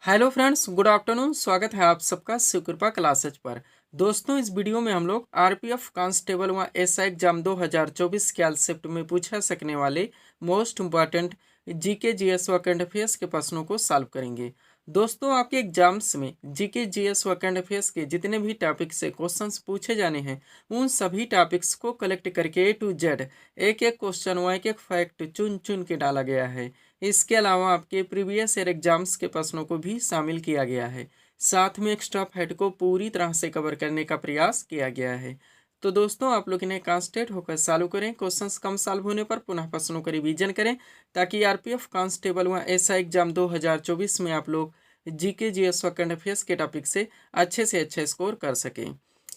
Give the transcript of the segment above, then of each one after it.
Hello friends, good afternoon. स्वागत है आप सबका शिव कृपा क्लासेज पर। दोस्तों, इस वीडियो में हम लोग आरपीएफ कांस्टेबल व एसआई एग्जाम 2024 के शिफ्ट में पूछा सकने वाले मोस्ट इम्पॉर्टेंट जीके जीएस व करंट अफेयर्स के प्रश्नों को सॉल्व करेंगे। दोस्तों, आपके एग्जाम्स में जीके जीएस व करंट अफेयर्स के जितने भी टॉपिक से क्वेश्चंस पूछे जाने हैं, उन सभी टॉपिक्स को कलेक्ट करके A to Z एक एक क्वेश्चन व एक एक फैक्ट चुन चुन के डाला गया है। इसके अलावा आपके प्रीवियस ईयर एग्जाम्स के प्रश्नों को भी शामिल किया गया है। साथ में एक्स्ट्रा फैक्ट को पूरी तरह से कवर करने का प्रयास किया गया है। तो दोस्तों, आप लोग इन्हें कॉन्सेंट्रेट होकर चालू करें। क्वेश्चंस कम सॉल्व होने पर पुनः प्रश्नों का रिवीजन करें, ताकि आरपीएफ कांस्टेबल व एसआई एग्जाम 2024 में आप लोग जीके जीएस व करंट अफेयर्स के टॉपिक से अच्छे स्कोर कर सकें।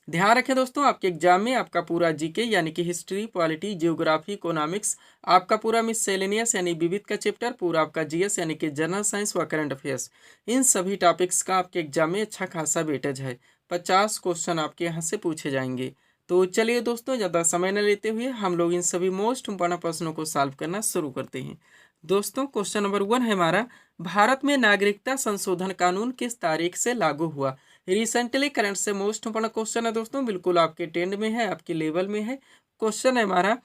ध्यान रखें दोस्तों, आपके एग्जाम में आपका पूरा जीके यानी कि हिस्ट्री, पॉलिटी, जियोग्राफी, इकोनॉमिक्स, आपका पूरा मिससेलेनियस यानी विविध का चैप्टर, पूरा आपका जीएस यानी कि जनरल साइंस व करंट अफेयर्स, इन सभी टॉपिक्स का आपके एग्जाम में अच्छा खासा वेटेज है। 50 क्वेश्चन आपके यहाँ से पूछे जाएंगे। तो चलिए दोस्तों, ज़्यादा समय न लेते हुए हम लोग इन सभी मोस्ट इंपॉर्टेंट प्रश्नों को सॉल्व करना शुरू करते हैं। दोस्तों, क्वेश्चन नंबर 1 है हमारा, भारत में नागरिकता संशोधन कानून किस तारीख से लागू हुआ। रिसेंटली करंट से मोस्ट इंपॉर्टेंट क्वेश्चन है दोस्तों, बिल्कुल आपके ट्रेंड में है, आपके लेवल में है। क्वेश्चन है हमारा,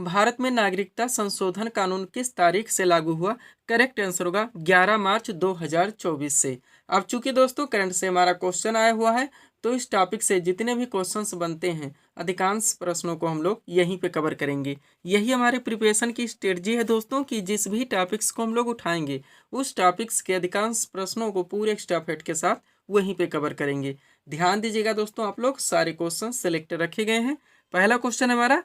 भारत में नागरिकता संशोधन कानून किस तारीख से लागू हुआ। करेक्ट आंसर होगा 11 मार्च 2024 से। अब चूंकि दोस्तों करंट से हमारा क्वेश्चन आया हुआ है, तो इस टॉपिक से जितने भी क्वेश्चंस बनते हैं, अधिकांश प्रश्नों को हम लोग यहीं पे कवर करेंगे। यही हमारे प्रिपरेशन की स्ट्रेटजी है दोस्तों, कि जिस भी टॉपिक्स को हम लोग उठाएंगे, उस टॉपिक्स के अधिकांश प्रश्नों को पूरे एक्स्ट्रा फैक्ट के साथ वहीं पे कवर करेंगे। ध्यान दीजिएगा दोस्तों, आप लोग सारे क्वेश्चन सेलेक्ट रखे गए हैं। पहला क्वेश्चन हमारा,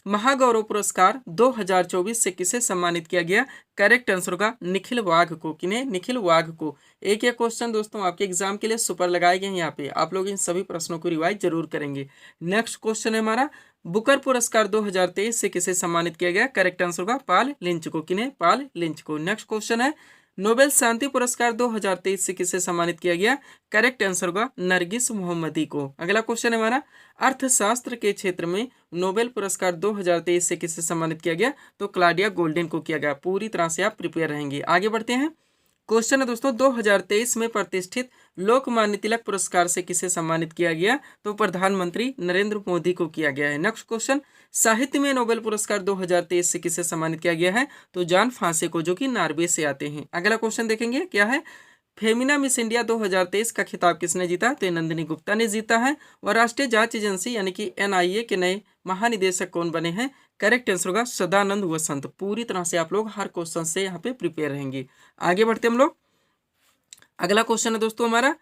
महागौरव पुरस्कार 2024 से किसे सम्मानित किया गया। करेक्ट आंसर होगा निखिल वाघ को। किन्हें? निखिल वाघ को। एक एक क्वेश्चन दोस्तों आपके एग्जाम के लिए सुपर लगाए गए हैं यहाँ पे, आप लोग इन सभी प्रश्नों को रिवाइज जरूर करेंगे। नेक्स्ट क्वेश्चन है हमारा, बुकर पुरस्कार 2023 से किसे सम्मानित किया गया। करेक्ट आंसर होगा पाल लिंच को। किन्हें? पाल लिंच को। नेक्स्ट क्वेश्चन है, नोबेल शांति पुरस्कार 2023 से किसे सम्मानित किया गया। करेक्ट आंसर होगा नरगिस मोहम्मदी को। अगला क्वेश्चन है हमारा, अर्थशास्त्र के क्षेत्र में नोबेल पुरस्कार 2023 से किसे सम्मानित किया गया। तो क्लाउडिया गोल्डन को किया गया। पूरी तरह से आप प्रिपेयर रहेंगे। आगे बढ़ते हैं। क्वेश्चन है दोस्तों, 2023 में प्रतिष्ठित लोकमान्य तिलक पुरस्कार से किसे सम्मानित किया गया। तो प्रधानमंत्री नरेंद्र मोदी को किया गया है। नेक्स्ट क्वेश्चन, साहित्य में नोबेल पुरस्कार 2023 से किसे सम्मानित किया गया है। तो जॉन फांसे को, जो कि नॉर्वे से आते हैं। अगला क्वेश्चन देखेंगे क्या है, फेमिना मिस इंडिया 2023 का खिताब किसने जीता। तो नंदिनी गुप्ता ने जीता है। और राष्ट्रीय जांच एजेंसी यानी कि एनआईए के नए महानिदेशक कौन बने हैं। करेक्ट आंसर होगा सदानंद वसंत। पूरी तरह से आप लोग हर क्वेश्चन से यहाँ पे प्रिपेयर रहेंगे। आगे बढ़ते हम लोग। अगला क्वेश्चन है दोस्तों हमारा,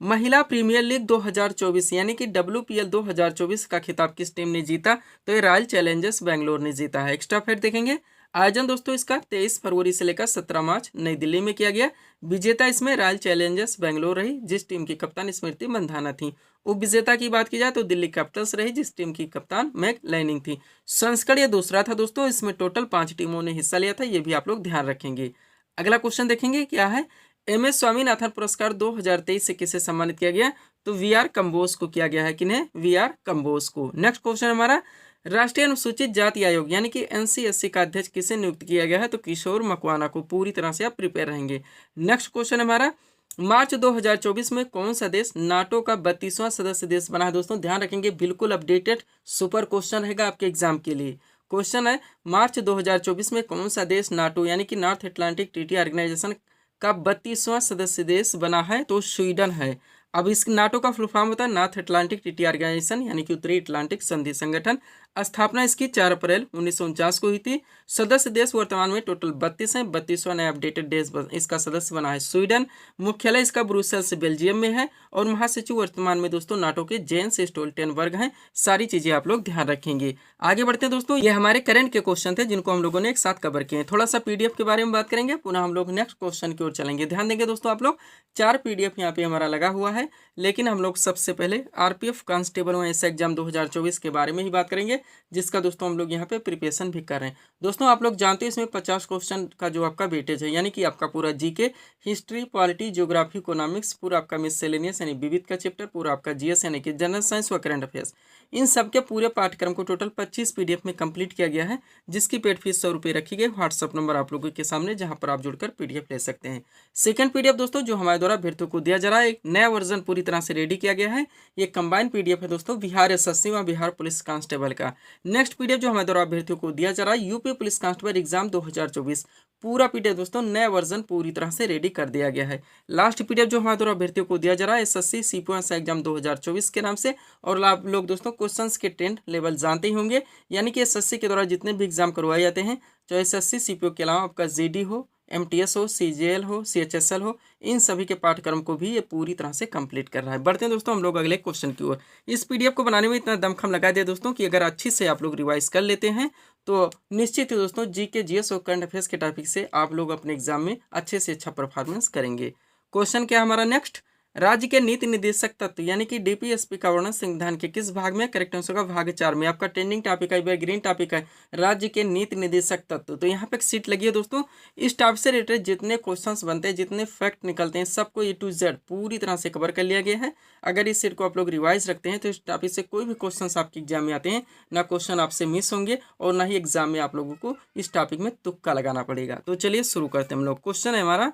महिला प्रीमियर लीग 2024 यानी कि WPL 2024 का खिताब किस टीम ने जीता। तो ये रॉयल चैलेंजर्स बेंगलोर ने जीता है। एक्स्ट्रा फैक्ट देखेंगे। आयोजन दोस्तों इसका 23 फरवरी से लेकर 17 मार्च नई दिल्ली में किया गया। विजेता इसमें रॉयल चैलेंजर्स बेंगलोर रही, जिस टीम की कप्तान स्मृति मंधाना थी। उप विजेता की बात की जाए तो दिल्ली कैपिटल्स रही, जिस टीम की कप्तान मैक लाइनिंग थी। संस्करण ये दूसरा था दोस्तों, इसमें टोटल 5 टीमों ने हिस्सा लिया था, ये भी आप लोग ध्यान रखेंगे। अगला क्वेश्चन देखेंगे क्या है, MS स्वामीनाथन पुरस्कार 2023 से किसे सम्मानित किया गया। तो VR कंबोज को किया गया है। किन्हें? VR कंबोज को। नेक्स्ट क्वेश्चन हमारा, राष्ट्रीय अनुसूचित जाति आयोग यानी कि NCSC का अध्यक्ष किसे नियुक्त किया गया है। तो किशोर मकवाना को। पूरी तरह से आप प्रिपेयर रहेंगे। नेक्स्ट क्वेश्चन हमारा, मार्च 2024 में कौन सा देश नाटो का 32वां सदस्य देश बना है। दोस्तों ध्यान रखेंगे, बिल्कुल अपडेटेड सुपर क्वेश्चन रहेगा आपके एग्जाम के लिए। क्वेश्चन है, मार्च 2024 में कौन सा देश नाटो यानी कि नॉर्थ अटलांटिक ट्रीटी ऑर्गेनाइजेशन का 32वां सदस्य देश बना है। तो स्वीडन है। अब इस नाटो का फुल फॉर्म होता है नॉर्थ अटलांटिक ट्रीटी ऑर्गेनाइजेशन यानी कि उत्तरी अटलांटिक संधि संगठन। स्थापना इसकी 4 अप्रैल 1949 को हुई थी। सदस्य देश वर्तमान में टोटल 32 हैं। 32वां नया अपडेटेड देश इसका सदस्य बना है स्वीडन। मुख्यालय इसका ब्रुसेल्स बेल्जियम में है। और महासचिव वर्तमान में दोस्तों नाटो के जेंस स्टोल्टेनबर्ग हैं। सारी चीजें आप लोग ध्यान रखेंगे। आगे बढ़ते हैं दोस्तों, ये हमारे करंट के क्वेश्चन थे जिनको हम लोगों ने एक साथ कवर किए हैं। थोड़ा सा PDF के बारे में बात करेंगे, पुनः हम लोग नेक्स्ट क्वेश्चन की ओर चलेंगे। ध्यान देंगे दोस्तों, आप लोग 4 PDF यहाँ पे हमारा लगा हुआ है, लेकिन हम लोग सबसे पहले RPF कांस्टेबल व एसआई एग्जाम 2024 के बारे में ही बात करेंगे। जिसका दोस्तों हम लोग यहाँ पे प्रिपरेशन भी कर रहे हैं। दोस्तों आप लोग जानते हैं इसमें 50 क्वेश्चन का जो आपका वेटेज है, यानी कि आपका पूरा GK, history, polity, geography, economics, पूरा आपका मिससेलेनियस यानी विविध का चैप्टर, पूरा आपका जीएस यानी कि जनरल साइंस व करंट अफेयर्स, इन सब के पूरे पाठ्यक्रम को टोटल 25 पीडीएफ में कंप्लीट किया गया है, जिसकी पेड फीस 100 रुपये रखी गई। व्हाट्सअप नंबर आप लोगों के सामने, जहां पर आप जुड़कर पीडीएफ ले सकते हैं। सेकंड पीडीएफ दोस्तों जो हमारे द्वारा अभ्यर्थियों को दिया जा रहा है, एक नया वर्जन पूरी तरह से रेडी किया गया है। ये कंबाइंड पीडीएफ है दोस्तों बिहार एसएससी व बिहार पुलिस कांस्टेबल का। नेक्स्ट पीडीएफ जो हमारे द्वारा अभ्यर्थियों को दिया जा रहा है, यूपी पुलिस कांस्टेबल एग्जाम 2024, पूरा पीडीएफ दोस्तों नया वर्जन पूरी तरह से रेडी कर दिया गया है। लास्ट पीडीएफ जो हमारे द्वारा अभ्यर्थियों को दिया जा रहा है, एसएससी सीपीओ एग्जाम 2024 के नाम से। और आप लोग दोस्तों क्वेश्चंस के ट्रेंड लेवल जानते ही होंगे, यानी कि एसएससी के द्वारा जितने भी एग्जाम करवाए जाते हैं, चाहे एसएससी सीपीओ के अलावा आपका जीडी हो, एमटीएस हो, सीजीएल हो, सीएचएसएल हो, इन सभी के पाठ्यक्रम को भी ये पूरी तरह से कंप्लीट कर रहा है। बढ़ते हैं दोस्तों हम लोग अगले क्वेश्चन की ओर। इस पीडीएफ को बनाने में इतना दमखम लगा दिया दोस्तों कि अगर अच्छी से आप लोग रिवाइज कर लेते हैं तो निश्चित ही दोस्तों जीके, जीएस और करंट अफेयर्स के टॉपिक से आप लोग अपने एग्जाम में अच्छे से अच्छा परफॉर्मेंस करेंगे। क्वेश्चन क्या हमारा नेक्स्ट, राज्य के नीति निर्देशक तत्व यानी कि डीपीएसपी का वर्णन संविधान के किस भाग में? करेक्ट आंसर का भाग 4 में। आपका ट्रेंडिंग टॉपिक है, ग्रीन टॉपिक है, राज्य के नीति निर्देशक तत्व। तो यहाँ पे एक सीट लगी है दोस्तों। इस टॉपिक से रिलेटेड जितने क्वेश्चंस बनते हैं, जितने फैक्ट निकलते हैं, सबको ए टू जेड पूरी तरह से कवर कर लिया गया है। अगर इस सीट को आप लोग रिवाइज रखते हैं तो इस टॉपिक से कोई भी क्वेश्चन आपके एग्जाम में आते हैं, ना क्वेश्चन आपसे मिस होंगे और ना ही एग्जाम में आप लोगों को इस टॉपिक में तुक्का लगाना पड़ेगा। तो चलिए शुरू करते हैं हम लोग। क्वेश्चन है हमारा,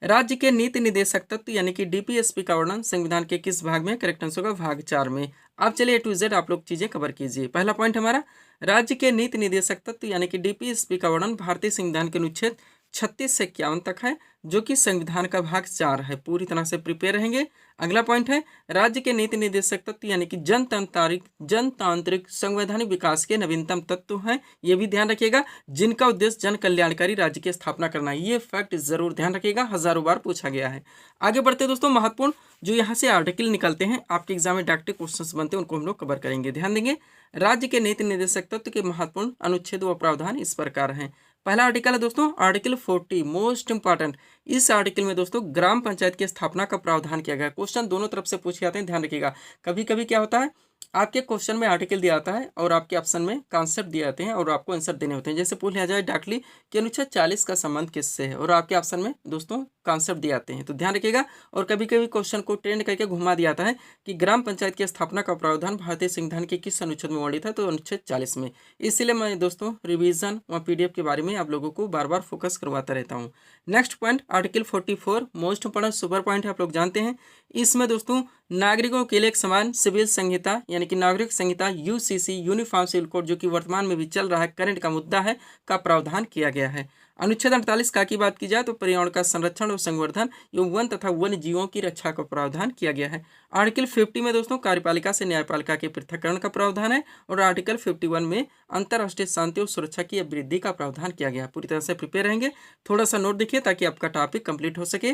राज्य के नीति निर्देशक तत्व यानी कि डीपीएसपी का वर्णन संविधान के किस भाग में? करेक्ट आंसर होगा भाग 4 में। अब चलिए ए टू जेड आप लोग चीजें कवर कीजिए। पहला पॉइंट हमारा, राज्य के नीति निर्देशक तत्व यानी कि डीपीएसपी का वर्णन भारतीय संविधान के अनुच्छेद 36 से 51 तक है, जो कि संविधान का भाग 4 है। पूरी तरह से प्रिपेयर रहेंगे। अगला पॉइंट है, राज्य के नीति निर्देशक तत्व यानी कि जनतांत्रिक संवैधानिक विकास के नवीनतम तत्व हैं। ये भी ध्यान रखिएगा, जिनका उद्देश्य जन कल्याणकारी राज्य की स्थापना करना है। ये फैक्ट जरूर ध्यान रखिएगा, हजारों बार पूछा गया है। आगे बढ़ते दोस्तों, महत्वपूर्ण जो यहाँ से आर्टिकल निकलते हैं, आपके एग्जाम में डायरेक्ट क्वेश्चन बनते हैं, उनको हम लोग कवर करेंगे। ध्यान देंगे, राज्य के नीति निर्देशक तत्व के महत्वपूर्ण अनुच्छेद व प्रावधान इस प्रकार हैं। पहला आर्टिकल है दोस्तों आर्टिकल 40, मोस्ट इंपॉर्टेंट। इस आर्टिकल में दोस्तों ग्राम पंचायत की स्थापना का प्रावधान किया गया है। क्वेश्चन दोनों तरफ से पूछे जाते हैं, ध्यान रखिएगा। कभी कभी क्या होता है, आपके क्वेश्चन में आर्टिकल दिया आता है और आपके ऑप्शन में कॉन्सेप्ट दिए जाते हैं और आपको आंसर देने होते हैं। जैसे पूछ लिया जाए डायरेक्टली कि अनुच्छेद 40 का संबंध किससे है, और आपके ऑप्शन में दोस्तों कॉन्सेप्ट दिए आते हैं, तो ध्यान रखिएगा। और कभी कभी क्वेश्चन को ट्रेंड करके घुमा दिया जाता है कि ग्राम पंचायत की स्थापना का प्रावधान भारतीय संविधान के किस अनुच्छेद में वर्णित है? तो अनुच्छेद 40 में। इसलिए मैं दोस्तों रिवीजन व पीडीएफ के बारे में आप लोगों को बार बार फोकस करवाता रहता हूँ। Next point article 44, most important super point है, आप लोग जानते हैं। इसमें दोस्तों नागरिकों के लिए एक समान सिविल संहिता यानी कि नागरिक संहिता यूसीसी, यूनिफॉर्म सिविल कोड, जो कि वर्तमान में भी चल रहा है, करंट का मुद्दा है, का प्रावधान किया गया है। अनुच्छेद 48 का की बात की जाए तो पर्यावरण का संरक्षण और संवर्धन एवं वन तथा वन्य जीवों की रक्षा का प्रावधान किया गया है। आर्टिकल 50 में दोस्तों कार्यपालिका से न्यायपालिका के पृथक्करण का प्रावधान है, और आर्टिकल 51 में अंतर्राष्ट्रीय शांति और सुरक्षा की वृद्धि का प्रावधान किया गया है। पूरी तरह से प्रिपेयर रहेंगे। थोड़ा सा नोट देखिए ताकि आपका टॉपिक कंप्लीट हो सके।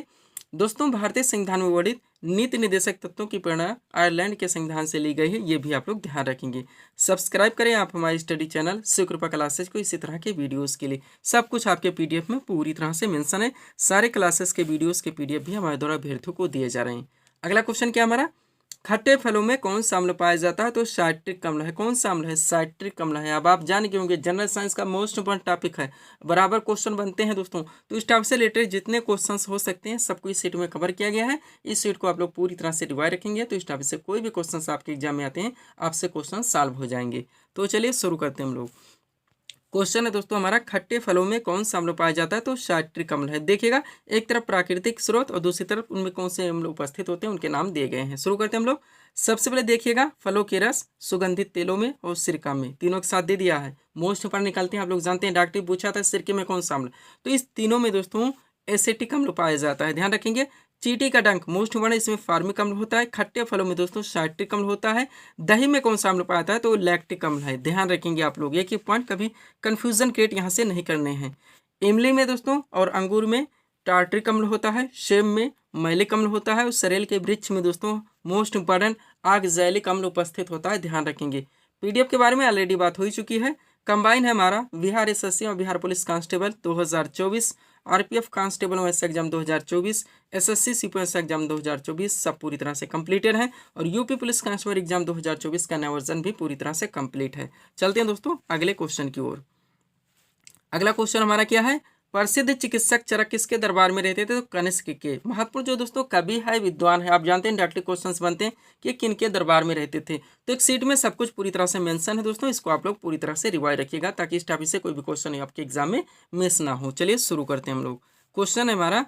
दोस्तों भारतीय संविधान में वर्णित नीति निर्देशक तत्वों की प्रेरणा आयरलैंड के संविधान से ली गई है, ये भी आप लोग ध्यान रखेंगे। सब्सक्राइब करें आप हमारी स्टडी चैनल शिवकृपा क्लासेज को इसी तरह के वीडियोस के लिए। सब कुछ आपके पीडीएफ में पूरी तरह से मेंशन है। सारे क्लासेस के वीडियोस के पीडीएफ भी हमारे द्वारा अभ्यर्थियों को दिए जा रहे हैं। अगला क्वेश्चन क्या हमारा, खट्टे फलों में कौन सा अम्ल पाया जाता है? तो साइट्रिक अम्ल है। कौन सा अम्ल है? साइट्रिक अम्ल है। अब आप जान गए होंगे, जनरल साइंस का मोस्ट इंपोर्टेंट टॉपिक है, बराबर क्वेश्चन बनते हैं दोस्तों। तो इस टॉपिक से रिलेटेड जितने क्वेश्चंस हो सकते हैं सबको इस सीट में कवर किया गया है। इस सीट को आप लोग पूरी तरह से रिवाइज रखेंगे तो इस टॉपिक से कोई भी क्वेश्चन आपके एग्जाम में आते हैं, आपसे क्वेश्चन सॉल्व हो जाएंगे। तो चलिए शुरू करते हैं हम लोग। क्वेश्चन है दोस्तों हमारा, खट्टे फलों में कौन सा अम्ल पाया जाता है? तो साइट्रिक अम्ल है। देखिएगा, एक तरफ प्राकृतिक स्रोत और दूसरी तरफ उनमें कौन से अम्ल उपस्थित होते हैं, उनके नाम दिए गए हैं। शुरू करते हैं हम लोग। सबसे पहले देखिएगा, फलों के रस, सुगंधित तेलों में और सिरका में, तीनों के साथ दे दिया है। मोस्ट ऊपर निकलते हैं, आप लोग जानते हैं डॉक्टर पूछा था सिरके में कौन सा अम्ल, तो इस तीनों में दोस्तों एसिटिक अम्ल पाया जाता है, ध्यान रखेंगे। चींटी का डंक मोस्ट इंपोर्टेंट, इसमें फार्मिक अम्ल होता है। खट्टे फलों में दोस्तों साइट्रिक अम्ल होता है। दही में कौन सा अम्ल पाया जाता है? तो लैक्टिक अम्ल है, ध्यान रखेंगे आप लोग। एक ही पॉइंट, कभी कंफ्यूजन क्रिएट यहाँ से नहीं करने हैं। इमली में दोस्तों और अंगूर में टार्ट्रिक अम्ल होता है। सेब में मैलिक अम्ल होता है। और सरेल के वृक्ष में दोस्तों मोस्ट इंपॉर्टेंट आक्जेलिक अम्ल उपस्थित होता है, ध्यान रखेंगे। पीडीएफ के बारे में ऑलरेडी बात हो ही चुकी है। कंबाइन है हमारा बिहार एसएससी और Bihar police constable 2024, RPF constable वैसे एग्जाम 2024, एसएससी सीपीएस एग्जाम 2024 सब पूरी तरह से कंप्लीटेड है और यूपी पुलिस कांस्टेबल एग्जाम 2024 का नया वर्जन भी पूरी तरह से कंप्लीट है। चलते हैं दोस्तों अगले क्वेश्चन की ओर। अगला क्वेश्चन हमारा क्या है, प्रसिद्ध चिकित्सक चरक किसके दरबार में रहते थे? तो कनिष्क के। महत्वपूर्ण जो दोस्तों कवि है, विद्वान है, आप जानते हैं डायरेक्टली क्वेश्चंस बनते हैं कि किनके दरबार में रहते थे। तो एक सीट में सब कुछ पूरी तरह से मेंशन है दोस्तों, इसको आप लोग पूरी तरह से रिवाइज रखिएगा ताकि इस टॉपिक से कोई भी क्वेश्चन आपके एग्जाम में मिस ना हो। चलिए शुरू करते हैं हम लोग। क्वेश्चन है हमारा,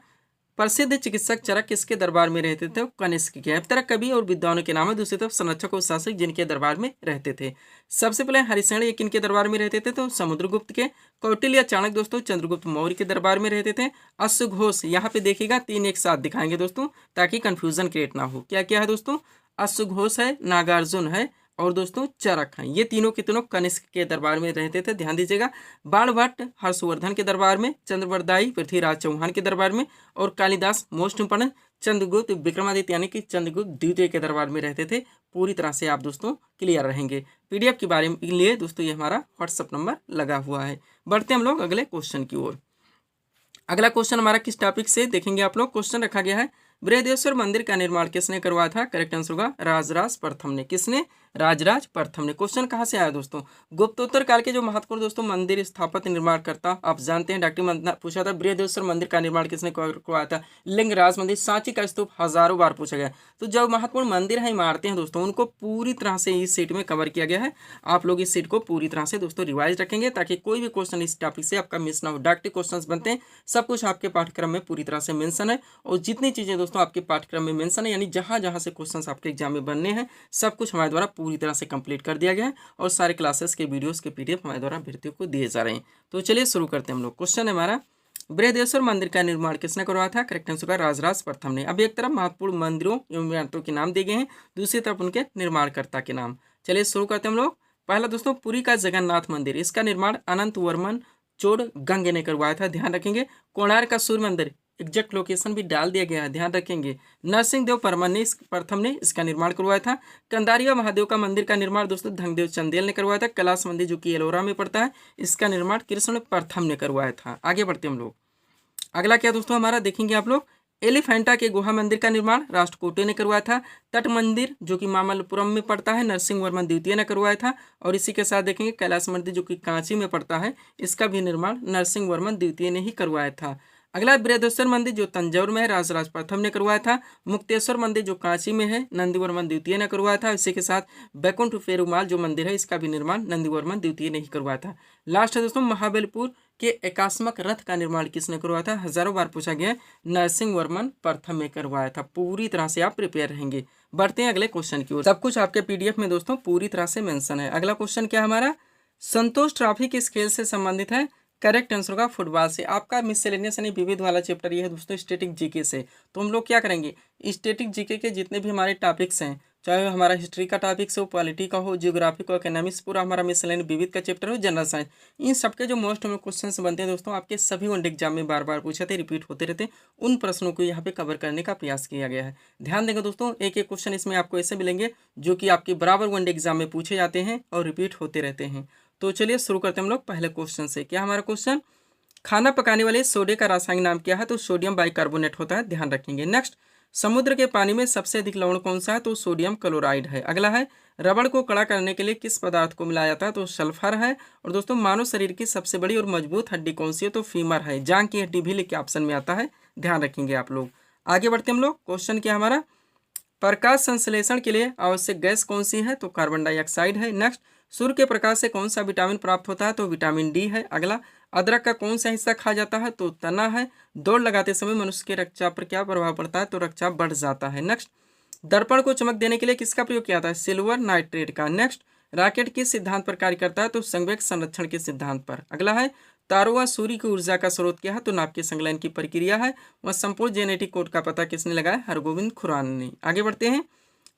प्रसिद्ध चिकित्सक चरक किसके दरबार में रहते थे? कनिष्क के। एक तरफ कवि और विद्वानों के नाम है, दूसरी तरफ संरक्षक और शासक जिनके दरबार में रहते थे। सबसे पहले हरिशरण ये किनके दरबार में रहते थे? तो समुद्रगुप्त के। कौटिल्य चाणक्य दोस्तों चंद्रगुप्त मौर्य के दरबार में रहते थे। अश्वघोष, यहाँ पे देखिएगा 3 एक साथ दिखाएंगे दोस्तों ताकि कंफ्यूजन क्रिएट ना हो। क्या क्या है दोस्तों? अश्वघोष है, नागार्जुन है और दोस्तों चरक हैं। ये तीनों के तीनों कनिष्क के दरबार में रहते थे, ध्यान दीजिएगा। बाणभट्ट हर्षवर्धन के दरबार में, चंद्रवरदाई पृथ्वीराज चौहान के दरबार में और कालिदास मोस्ट इंपोर्टेंट चंद्रगुप्त विक्रमादित्य यानी कि चंद्रगुप्त द्वितीय के दरबार में रहते थे। पूरी तरह से आप दोस्तों क्लियर रहेंगे। पीडीएफ के बारे में लिए दोस्तों ये हमारा व्हाट्सअप नंबर लगा हुआ है। बढ़ते हम लोग अगले क्वेश्चन की ओर। अगला क्वेश्चन हमारा किस टॉपिक से देखेंगे आप लोग। क्वेश्चन रखा गया है, बृहदेश्वर मंदिर का निर्माण किसने करवाया था? करेक्ट आंसर होगा राजराज प्रथम ने। किसने? राजराज प्रथम ने। क्वेश्चन कहाँ से आया दोस्तों? गुप्तोत्तर काल के जो महत्वपूर्ण दोस्तों मंदिर स्थापत्य निर्माण करता आप जानते हैं, डॉक्टर पूछा था बृहदेश्वर मंदिर का निर्माण किसने करवाया था? लिंगराज मंदिर। सांची का स्तूप हजारों बार पूछा गया। तो जो महत्वपूर्ण मंदिर है, इमारतें हैं दोस्तों, उनको पूरी तरह से इस सीट में कवर किया गया है। आप लोग इस सीट को पूरी तरह से दोस्तों रिवाइज रखेंगे ताकि कोई भी क्वेश्चन इस टॉपिक से आपका मिस ना हो। डायरेक्ट क्वेश्चन बनते हैं, सब कुछ आपके पाठ्यक्रम में पूरी तरह से मेंशन है और जितनी चीजें दोस्तों आपके पाठ्यक्रम में मेंशन है यानी जहां जहां से क्वेश्चंस आपके एग्जाम में बनने हैं सब कुछ हमारे द्वारा पूरी तरह से कंप्लीट कर दिया गया है और सारे क्लासेस के वीडियोस के पीडीएफ हमारे द्वारा अभ्यर्थियों को दिए जा रहे हैं। तो चलिए शुरू करते हैं हम लोग। क्वेश्चन है हमारा, बृहदेश्वर मंदिर का निर्माण किसने करवाया था? करेक्ट आंसर होगा राजराज प्रथम ने। अब एक तरफ महत्वपूर्ण मंदिरों एवं इमारतों के नाम दिए गए हैं, दूसरी तरफ उनके निर्माणकर्ता के नाम। चलिए शुरू करते हैं हम लोग। पहला दोस्तों पुरी का जगन्नाथ मंदिर, इसका निर्माण अनंत वर्मन चोड़गंग ने करवाया था, ध्यान रखेंगे। कोणार्क का सूर्य मंदिर एग्जैक्ट लोकेशन भी डाल दिया गया है, ध्यान रखेंगे। नरसिंह देव प्रथम ने इसका निर्माण करवाया था। कंदारिया महादेव का मंदिर का निर्माण दोस्तों धनदेव चंदेल ने करवाया था। कैलाश मंदिर जो कि एलोरा में पड़ता है, इसका निर्माण कृष्ण प्रथम ने करवाया था। आगे बढ़ते हम लोग। अगला क्या दोस्तों हमारा देखेंगे आप लोग, एलिफेंटा के गुहा मंदिर का निर्माण राष्ट्रकूटे ने करवाया था। तट मंदिर जो कि मामल्लपुरम में पड़ता है, नरसिंह वर्मन द्वितीय ने करवाया था। और इसी के साथ देखेंगे कैलाश मंदिर जो कि कांची में पड़ता है, इसका भी निर्माण नरसिंह वर्मन द्वितीय ने ही करवाया था। अगला बृहदेश्वर मंदिर जो तंजौर में है, राजराज प्रथम ने करवाया था। मुक्तेश्वर मंदिर जो कांची में है, नंदीवर्मन द्वितीय ने करवाया था। इसी के साथ बैकुंठ पेरुमाल जो मंदिर है, इसका भी निर्माण नंदीवर्मन द्वितीय ने ही करवाया था। लास्ट है दोस्तों महाबलीपुर के एकास्मक रथ का निर्माण किसने करवाया था? हजारों बार पूछा गया, नरसिंह वर्मन प्रथम में करवाया था। पूरी तरह से आप प्रिपेयर रहेंगे। बढ़ते हैं अगले क्वेश्चन की ओर। सब कुछ आपके पीडीएफ में दोस्तों पूरी तरह से मेंशन है। अगला क्वेश्चन क्या हमारा, संतोष ट्रॉफी किस खेल से संबंधित है? करेक्ट आंसर होगा फुटबॉल से। आपका मिसलेनियस यानी विविध वाला चैप्टर ये है दोस्तों स्टैटिक जीके से। तो हम लोग क्या करेंगे, स्टैटिक जीके के जितने भी हमारे टॉपिक्स हैं, चाहे हमारा हिस्ट्री का टॉपिक्स हो, पॉलिटी का हो, जियोग्राफी का, इकोनॉमिक्स, पूरा हमारा मिसलेनियस विविध का चैप्टर हो, जनरल साइंस, इन सबके जो मोस्ट में क्वेश्चंस बनते हैं दोस्तों आपके सभी वनडे एग्जाम में बार बार पूछे थे, रिपीट होते रहते, उन प्रश्नों को यहाँ पे कवर करने का प्रयास किया गया है। ध्यान देंगे दोस्तों, एक एक क्वेश्चन इसमें आपको ऐसे मिलेंगे जो कि आपके बराबर वनडे एग्जाम में पूछे जाते हैं और रिपीट होते रहते हैं। तो चलिए शुरू करते हैं हम लोग पहले क्वेश्चन से। क्या हमारा क्वेश्चन, खाना पकाने वाले सोडे का रासायनिक नाम क्या है? तो सोडियम बाइकार्बोनेट होता है, ध्यान रखेंगे। नेक्स्ट, समुद्र के पानी में सबसे अधिक लवण कौन सा है? तो सोडियम क्लोराइड है। अगला है, रबड़ को कड़ा करने के लिए किस पदार्थ को मिलाया जाता है? तो सल्फर है। और दोस्तों मानव शरीर की सबसे बड़ी और मजबूत हड्डी कौन सी है? तो फीमर है। जांघ की हड्डी भी लिख के ऑप्शन में आता है, ध्यान रखेंगे आप लोग। आगे बढ़ते हम लोग। क्वेश्चन क्या हमारा, प्रकाश संश्लेषण के लिए आवश्यक गैस कौन सी है? तो कार्बन डाइऑक्साइड है। नेक्स्ट, सूर्य के प्रकाश से कौन सा विटामिन प्राप्त होता है? तो विटामिन डी है। अगला, अदरक का कौन सा हिस्सा खा जाता है? तो तना है। दौड़ लगाते समय मनुष्य के रक्तचाप पर क्या प्रभाव पड़ता है? तो रक्तचाप बढ़ जाता है। नेक्स्ट, दर्पण को चमक देने के लिए किसका प्रयोग किया जाता है? सिल्वर नाइट्रेट का। नेक्स्ट, रॉकेट किस सिद्धांत पर कार्य करता है? तो संवेग संरक्षण के सिद्धांत पर। अगला है, तारों व सूर्य की ऊर्जा का स्रोत क्या है? तो नाभिकीय संलयन की प्रक्रिया है। वह संपूर्ण जेनेटिक कोड का पता किसने लगाया? हरगोविंद खुराना ने। आगे बढ़ते हैं।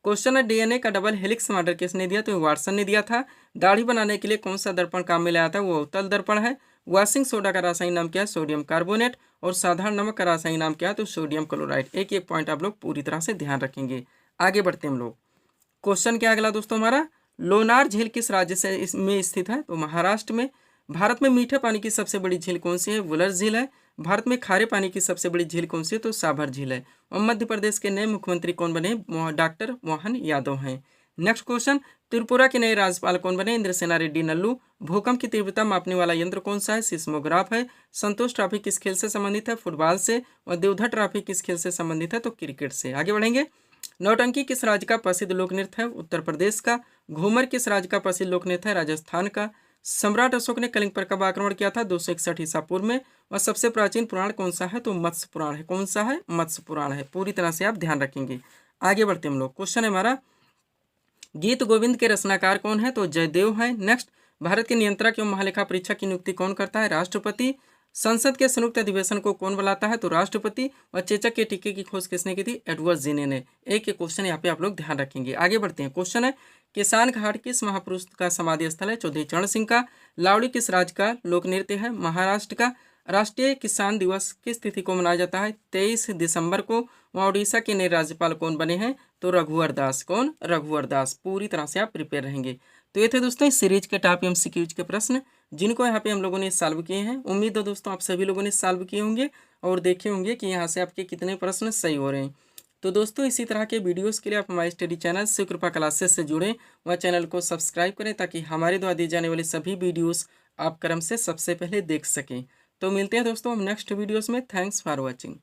क्वेश्चन है, डीएनए का डबल हेलिक्स मॉडल किसने दिया? तो वाटसन ने दिया था। दाढ़ी बनाने के लिए कौन सा दर्पण काम में लाया था? वो अवतल दर्पण है। वॉशिंग सोडा का रासायनिक नाम क्या है? Sodium carbonate. और साधारण नमक का रासायनिक नाम क्या है? तो सोडियम क्लोराइड। एक एक पॉइंट आप लोग पूरी तरह से ध्यान रखेंगे। आगे बढ़ते हैं हम लोग। क्वेश्चन क्या अगला दोस्तों हमारा, लोनार झील किस राज्य से में स्थित है? तो महाराष्ट्र में। भारत में मीठे पानी की सबसे बड़ी झील कौन सी है? वुलर झील है। भारत में खारे पानी की सबसे बड़ी झील कौन सी है? तो साभर झील है। और मध्य प्रदेश के नए मुख्यमंत्री कौन बने? डॉक्टर मोहन यादव हैं। नेक्स्ट क्वेश्चन, त्रिपुरा के नए राज्यपाल कौन बने? इंद्रसेना रेड्डी नल्लू। भूकंप की तीव्रता मापने वाला यंत्र कौन सा है? सिस्मोग्राफ है। संतोष ट्रॉफी किस खेल से संबंधित है? फुटबॉल से। और देवधर ट्रॉफी किस खेल से संबंधित है? तो क्रिकेट से। आगे बढ़ेंगे। नौटंकी किस राज्य का प्रसिद्ध लोक नृत्य है? उत्तर प्रदेश का। घूमर किस राज्य का प्रसिद्ध लोक नृत्य है? राजस्थान का। सम्राट अशोक ने कलिंग पर कब आक्रमण किया था? 261 ईसा पूर्व में। और सबसे प्राचीन पुराण कौन सा है? तो मत्स्य पुराण है। कौन सा है? मत्स्य पुराण है। पूरी तरह से आप ध्यान रखेंगे। आगे बढ़ते हम लोग। क्वेश्चन है हमारा, गीत गोविंद के रचनाकार कौन है? तो जयदेव है। नेक्स्ट, भारत के नियंत्रक एवं महालेखा परीक्षक की नियुक्ति कौन करता है? राष्ट्रपति। संसद के संयुक्त अधिवेशन को कौन बुलाता है? तो राष्ट्रपति। और चेचक के टीके की खोज किसने की थी? एडवर्ड जिने ने। एक क्वेश्चन यहाँ पे आप लोग ध्यान रखेंगे। आगे बढ़ते हैं। क्वेश्चन है, किसान घाट किस महापुरुष का समाधि स्थल है? चौधरी चरण सिंह का। लावड़ी किस राज्य का लोक नृत्य है? महाराष्ट्र का। राष्ट्रीय किसान दिवस किस तिथि को मनाया जाता है? 23 दिसंबर को। वहाँ उड़ीसा के नए राज्यपाल कौन बने हैं? तो रघुवर दास। कौन? रघुवर दास। पूरी तरह से आप प्रिपेयर रहेंगे। तो ये थे दोस्तों इस सीरीज के टॉप MCQs के प्रश्न, जिनको यहाँ पे हम लोगों ने सॉल्व किए हैं। उम्मीद है दोस्तों आप सभी लोगों ने सॉल्व किए होंगे और देखे होंगे कि यहाँ से आपके कितने प्रश्न सही हो रहे हैं। तो दोस्तों इसी तरह के वीडियोस के लिए आप हमारे स्टडी चैनल शिव कृपा क्लासेस से जुड़ें व चैनल को सब्सक्राइब करें, ताकि हमारे द्वारा दी जाने वाली सभी वीडियोस आप क्रम से सबसे पहले देख सकें। तो मिलते हैं दोस्तों हम नेक्स्ट वीडियोस में। Thanks for watching.